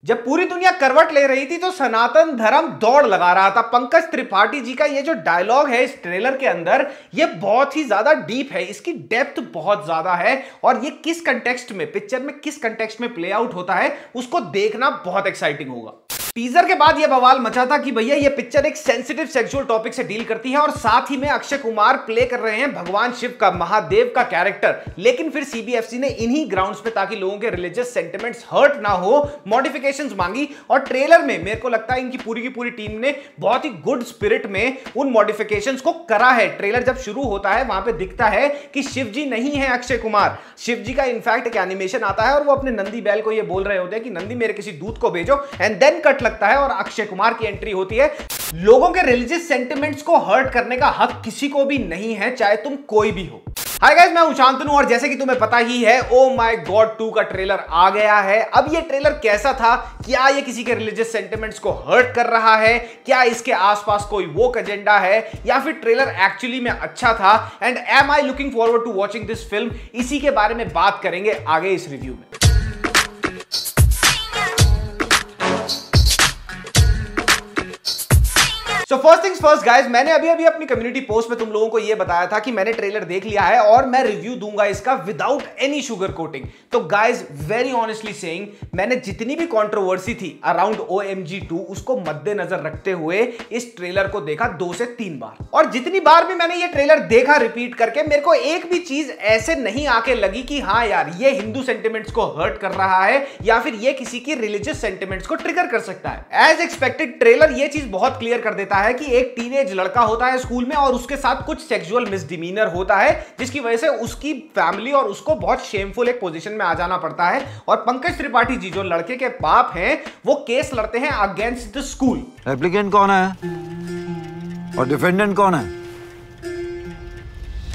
जब पूरी दुनिया करवट ले रही थी तो सनातन धर्म दौड़ लगा रहा था। पंकज त्रिपाठी जी का ये जो डायलॉग है इस ट्रेलर के अंदर, ये बहुत ही ज्यादा डीप है, इसकी डेप्थ बहुत ज्यादा है और ये किस कंटेक्स्ट में, पिक्चर में किस कंटेक्स्ट में प्ले आउट होता है उसको देखना बहुत एक्साइटिंग होगा। टीजर के बाद यह बवाल मचा था कि भैया ये पिक्चर एक सेंसिटिव सेक्सुअल टॉपिक से डील करती है और साथ ही में अक्षय कुमार प्ले कर रहे हैं भगवान शिव का, महादेव का कैरेक्टर। लेकिन फिर सीबीएफसी ने इन्हीं ग्राउंड्स पे, ताकि लोगों के रिलीजियस सेंटिमेंट्स हर्ट ना हो, मॉडिफिकेशंस मांगी और ट्रेलर में मेरे को लगता है इनकी पूरी की पूरी टीम ने बहुत ही गुड स्पिरिट में उन मॉडिफिकेशंस को करा है। ट्रेलर जब शुरू होता है वहां पे दिखता है कि शिव जी नहीं है अक्षय कुमार, शिव जी का इनफैक्ट एक एनिमेशन आता है और वो अपने नंदी बैल को ये बोल रहे होते हैं कि नंदी मेरे किसी दूत को भेजो, एंड देन कट लगता है और अक्षय कुमार की एंट्री होती है। लोगों के रिलीजियस सेंटिमेंट्स को हर्ट करने का हक किसी को भी नहीं है, चाहे तुम कोई भी हो। हाय गाइस, मैं शांतनु और जैसे कि तुम्हें पता ही है, ओ माय गॉड 2 का ट्रेलर आ गया है। अब ये ट्रेलर कैसा था? क्या ये किसी के रिलीजियस सेंटिमेंट्स को हर्ट कर रहा है? क्या इसके आसपास कोई वोक एजेंडा है या फिर ट्रेलर एक्चुअली में अच्छा था? And am I looking forward to watching this film? इसी के बारे में बात करेंगे आगे इस रिव्यू में। So first things first guys, मैंने अभी अपनी कम्युनिटी पोस्ट में तुम लोगों को यह बताया था कि मैंने ट्रेलर देख लिया है और मैं रिव्यू दूंगा इसका विदाउट एनी शुगर कोटिंग। तो गाइज वेरी ऑनेस्टली सेइंग, मैंने जितनी भी कंट्रोवर्सी थी अराउंड OMG 2 उसको मद्देनजर रखते हुए इस ट्रेलर को देखा 2 से 3 बार, और जितनी बार भी मैंने ये ट्रेलर देखा रिपीट करके, मेरे को एक भी चीज ऐसे नहीं आके लगी कि हाँ यार ये हिंदू सेंटिमेंट्स को हर्ट कर रहा है या फिर ये किसी की रिलीजियस सेंटिमेंट्स को ट्रिगर कर सकता है। एज एक्सपेक्टेड ट्रेलर ये चीज बहुत क्लियर कर देता है कि एक टीनेज लड़का होता है स्कूल में और उसके साथ कुछ सेक्सुअल मिसडिमीनर होता है, जिसकी वजह से उसकी फैमिली और उसको बहुत शेमफुल एक पोजीशन में आ जाना पड़ता है। और पंकज त्रिपाठी जी जो लड़के के बाप हैं, वो केस लड़ते हैं अगेंस्ट द स्कूल। एप्लीकेंट कौन है और डिफेंडेंट कौन है?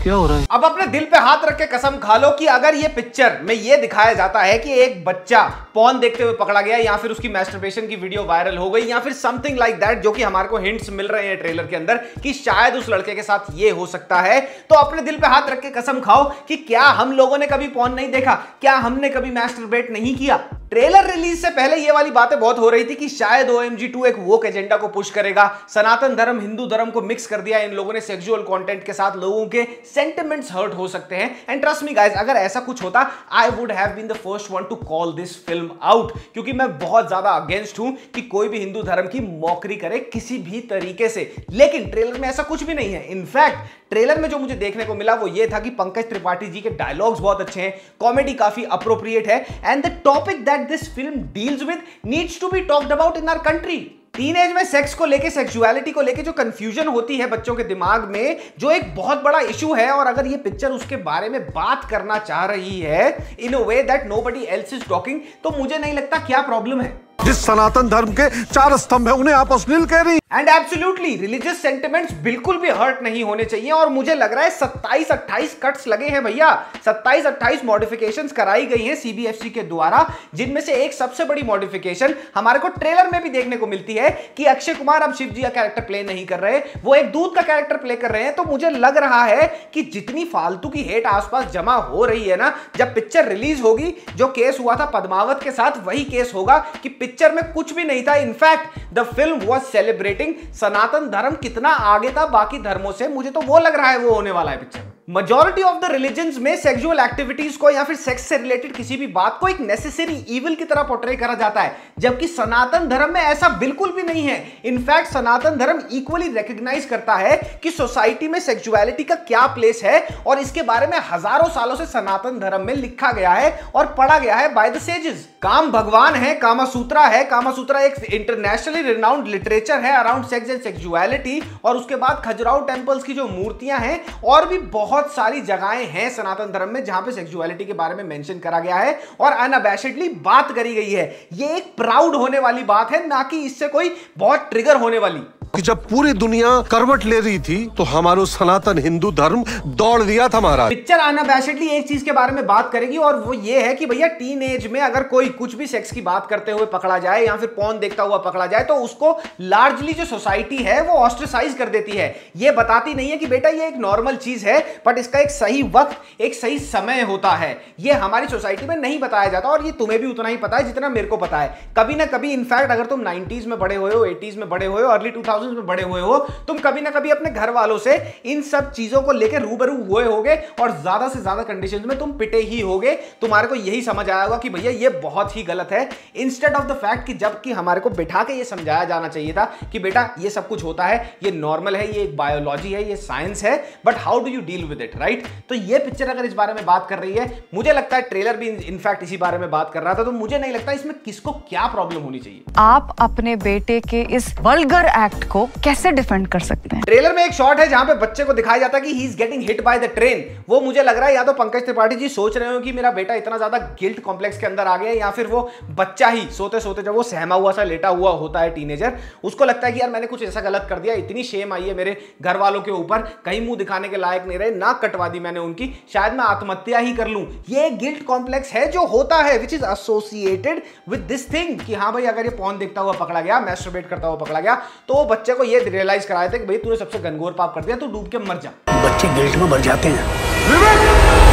क्या हो रहा है? अब अपने दिल पे हाथ रख के कसम खा लो कि अगर ये पिक्चर में ये दिखाया जाता है कि एक बच्चा पॉर्न देखते हुए पकड़ा गया या फिर उसकी मैस्टरबेशन की वीडियो वायरल हो गई या फिर समथिंग लाइक दैट, जो कि हमारे को हिंट्स मिल रहे हैं ट्रेलर के अंदर कि शायद उस लड़के के साथ ये हो सकता है, तो अपने दिल पे हाथ रख के कसम खाओ कि क्या हम लोगों ने कभी पॉर्न नहीं देखा? क्या हमने कभी मैस्टरबेट नहीं किया? ट्रेलर रिलीज से पहले ये वाली बातें बहुत हो रही थी कि शायद OMG 2 एक वोक एजेंडा को पुश करेगा, सनातन धर्म हिंदू धर्म को मिक्स कर दिया इन लोगों ने सेक्सुअल कंटेंट के साथ, लोगों के सेंटिमेंट्स हर्ट हो सकते हैं। एंड ट्रस्ट मी गाइस, अगर ऐसा कुछ होता I would have been the first one to call this film out, क्योंकि मैं बहुत ज्यादा अगेंस्ट हूं कि कोई भी हिंदू धर्म की मॉकरी करे किसी भी तरीके से। लेकिन ट्रेलर में ऐसा कुछ भी नहीं है। इनफैक्ट ट्रेलर में जो मुझे देखने को मिला वो ये था कि पंकज त्रिपाठी जी के डायलॉग्स बहुत अच्छे हैं, कॉमेडी काफी अप्रोप्रिएट है, and the topic that this film deals with needs to be talked about in our country. Teenage में सेक्स को लेके, सेक्सुअलिटी को लेके जो कंफ्यूजन होती है बच्चों के दिमाग में, जो एक बहुत बड़ा इशू है, और अगर ये पिक्चर उसके बारे में बात करना चाह रही है in a way that nobody else is talking, तो मुझे नहीं लगता क्या प्रॉब्लम है। जिस सनातन धर्म के 4 स्तंभ है उन्हें आप अश्लील कह रही। एंड एब्सोल्युटली रिलीजियस सेंटिमेंट्स बिल्कुल भी हर्ट नहीं होने चाहिए, और मुझे लग रहा है 27-28 कट्स लगे हैं भैया, 27-28 मॉडिफिकेशंस कराई गई हैं सीबीएफसी के द्वारा, जिनमें से एक सबसे बड़ी मॉडिफिकेशन हमारे को ट्रेलर में भी देखने को मिलती है कि अक्षय कुमार अब शिव जी का कैरेक्टर प्ले नहीं कर रहे, वो एक दूत का कैरेक्टर प्ले कर रहे हैं। तो मुझे लग रहा है कि जितनी फालतू की हेट आसपास जमा हो रही है ना, जब पिक्चर रिलीज होगी, जो केस हुआ था पद्मावत के साथ वही केस होगा कि पिक्चर में कुछ भी नहीं था। In fact the film was celebrating Sanatan Dharma कितना आगे था बाकी धर्मों से, मुझे तो वो लग रहा है वो होने वाला है picture. Majority of the religions में सेक्सुअल एक्टिविटीज को या फिर सेक्स से रिलेटेड किसी भी बात को एक नेसेसरी इविल की तरह पोर्ट्रे करा जाता है, जबकि सनातन धर्म में ऐसा बिल्कुल भी नहीं है। इनफैक्ट सनातन धर्म इक्वली रिकॉग्नाइज करता है कि सोसाइटी में सेक्सुअलिटी का क्या प्लेस है, और इसके बारे में हजारों सालों से सनातन धर्म में लिखा गया है और पढ़ा गया है बाय द सेजेस। काम भगवान है, कामासूत्रा है, कामासूत्रा एक इंटरनेशनली रिनाउंड लिटरेचर है अराउंड सेक्स एंड सेक्सुअलिटी, और उसके बाद खजुराहो टेंपल्स की जो मूर्तियां हैं और भी बहुत सारी जगहें हैं सनातन धर्म में जहां पे सेक्सुअलिटी के बारे में मेंशन करा गया है और अनअबैशेडली बात करी गई है। ये एक प्राउड होने वाली बात है, ना कि इससे कोई बहुत ट्रिगर होने वाली। कि जब पूरी दुनिया करवट ले रही थी तो हमारो सनातन हिंदू धर्म दौड़ दिया था महाराज। पिक्चर अनअबैशडली एक चीज के बारे में बात करेगी और वो ये है कि भैया टीन एज में अगर कोई कुछ भी सेक्स की बात करते हुए पकड़ा जाए या फिर पॉर्न देखता हुआ पकड़ा जाए तो उसको लार्जली जो सोसाइटी है वो ऑस्ट्रेसाइज कर देती है। ये बताती नहीं है कि बेटा ये एक नॉर्मल चीज है, बट इसका एक सही वक्त, एक सही समय होता है। ये हमारी सोसाइटी में नहीं बताया जाता और ये तुम्हें भी उतना ही पता है जितना मेरे को पता है। कभी ना कभी इनफैक्ट अगर तुम 90s में बड़े हुए हो, 80s में बड़े हुए हो, अर्ली 2000s में बड़े हुए हो, तुम कभी ना कभी अपने घर वालों से इन सब चीजों को लेकर रूबरू हुए होगे और ज्यादा से ज्यादा कंडीशंस में तुम पिटे ही होगे। तुम्हारे को यही समझ आया होगा कि भैया ये बहुत ही गलत है, इंस्टेड ऑफ द फैक्ट कि जबकि हमारे को बिठा के ये समझाया जाना चाहिए था कि बेटा ये सब कुछ होता है, ये नॉर्मल है, ये एक बायोलॉजी है, ये साइंस है, but how do you deal with it, right. तो ये पिक्चर अगर इस बारे में बात कर रही है, मुझे लगता है ट्रेलर भी इनफैक्ट इसी बारे में बात कर रहा था, तो मुझे नहीं लगता इसमें किसको क्या प्रॉब्लम होनी चाहिए। आप अपने बेटे के इस वल्गर एक्ट को कैसे डिफेंड कर सकते हैं? ट्रेलर में एक शॉट है जहां पे बच्चे को दिखाया जाता है कि he is getting hit by the train. वो मुझे लग रहा है या तो पंकज त्रिपाठी जी सोच रहे हो कि मेरा बेटा इतना ज्यादा गिल्ट कॉम्प्लेक्स के अंदर आ गया, या फिर वो बच्चा ही सोते सोते जब वो सहमा हुआ सा लेटा हुआ होता है टीनेजर, उसको लगता है कि यार मैंने कुछ ऐसा गलत कर दिया, इतनी शेम आई है मेरे घर वालों के ऊपर, कहीं मुंह दिखाने के लायक नहीं रहे, नाक कटवा दी मैंने उनकी, शायद मैं आत्महत्या ही कर लूं। ये गिल्ट कॉम्प्लेक्स है जो होता है, which is associated with this thing कि हाँ भाई अगर ये पॉर्न देखता हुआ पकड़ा गया, मैस्टरबेट करता हुआ पकड़ा गया, तो वो बच्चे को ये रियलाइज कराया था कि भाई तूने सबसे घनघोर पाप कर दिया, तू डूब के मर जा। बच्चे गिल्ट में मर जाते हैं।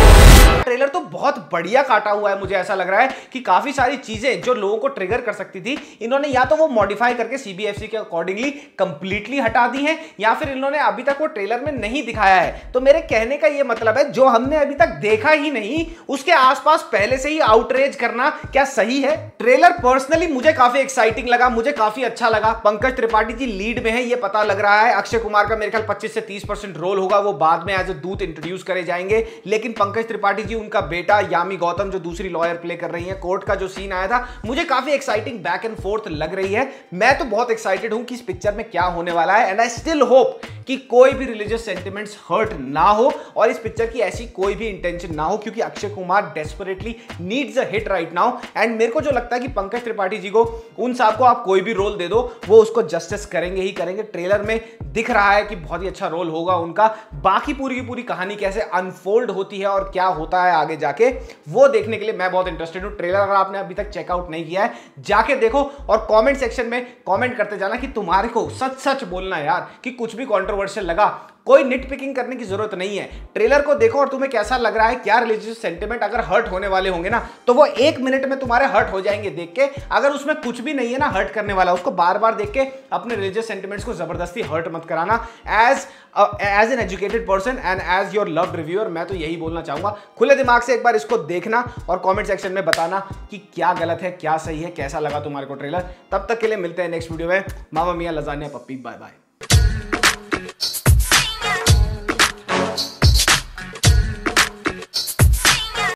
ट्रेलर तो बहुत बढ़िया काटा हुआ है। मुझे ऐसा लग रहा है कि काफी सारी चीजें जो लोगों को ट्रिगर कर सकती थी, इन्होंने या तो वो मॉडिफाई करके सीबीएफसी के अकॉर्डिंगली कंप्लीटली हटा दी हैं, या फिर इन्होंने अभी तक वो ट्रेलर में नहीं दिखाया है। तो मेरे कहने का ये मतलब है जो हमने अभी तक देखा ही नहीं उसके आसपास पहले से ही आउटरेज करना क्या सही है? ट्रेलर पर्सनली मुझे काफी एक्साइटिंग लगा, मुझे काफी अच्छा लगा। पंकज त्रिपाठी जी लीड में है ये पता लग रहा है। अक्षय कुमार का मेरे ख्याल 25 से 30% रोल होगा, वो बाद में एज ए दूत इंट्रोड्यूस करे जाएंगे। लेकिन पंकज त्रिपाठी जी, उनका बेटा यामी गौतम जो दूसरी लॉयर प्ले कर रही है, कोर्ट का जो सीन आया था मुझे काफी एक्साइटिंग बैक एंड फोर्थ लग रही है। मैं तो बहुत एक्साइटेड हूं कि इस पिक्चर में क्या होने वाला है, एंड आई स्टिल होप कि कोई भी रिलीजियस सेंटिमेंट्स हर्ट ना हो और इस पिक्चर की ऐसी कोई भी इंटेंशन ना हो, क्योंकि Akshay Kumar desperately needs a hit right now. And मेरे को जो लगता है कि पंकज त्रिपाठी जी को, उन साहब को आप कोई भी रोल दे दो वो उसको जस्टिस करेंगे ही करेंगे। ट्रेलर में दिख रहा है कि बहुत ही अच्छा रोल होगा उनका। बाकी पूरी की पूरी कहानी कैसे अनफोल्ड होती है और क्या होता है आगे जाके, वो देखने के लिए मैं बहुत इंटरेस्टेड हूं। ट्रेलर अगर आपने अभी तक चेकआउट नहीं किया है जाके देखो और कमेंट सेक्शन में कमेंट करते जाना कि तुम्हारे को सच सच बोलना यार कि कुछ भी कंट्रोवर्शियल लगा। कोई निट पिकिंग करने की जरूरत नहीं है। ट्रेलर को देखो और तुम्हें कैसा लग रहा है, क्या रिलीजियस सेंटिमेंट अगर हर्ट होने वाले होंगे ना तो वो 1 मिनट में तुम्हारे हर्ट हो जाएंगे देख के। अगर उसमें कुछ भी नहीं है ना हर्ट करने वाला, उसको बार बार देख के अपने रिलीजियस सेंटिमेंट्स को जबरदस्ती हर्ट मत कराना। As an educated person and as your loved reviewer मैं तो यही बोलना चाहूंगा, खुले दिमाग से एक बार इसको देखना और कमेंट सेक्शन में बताना कि क्या गलत है क्या सही है, कैसा लगा तुम्हारे को ट्रेलर। तब तक के लिए मिलते हैं नेक्स्ट वीडियो में। मामा मियां लजानिया पप्पी, बाय बाय।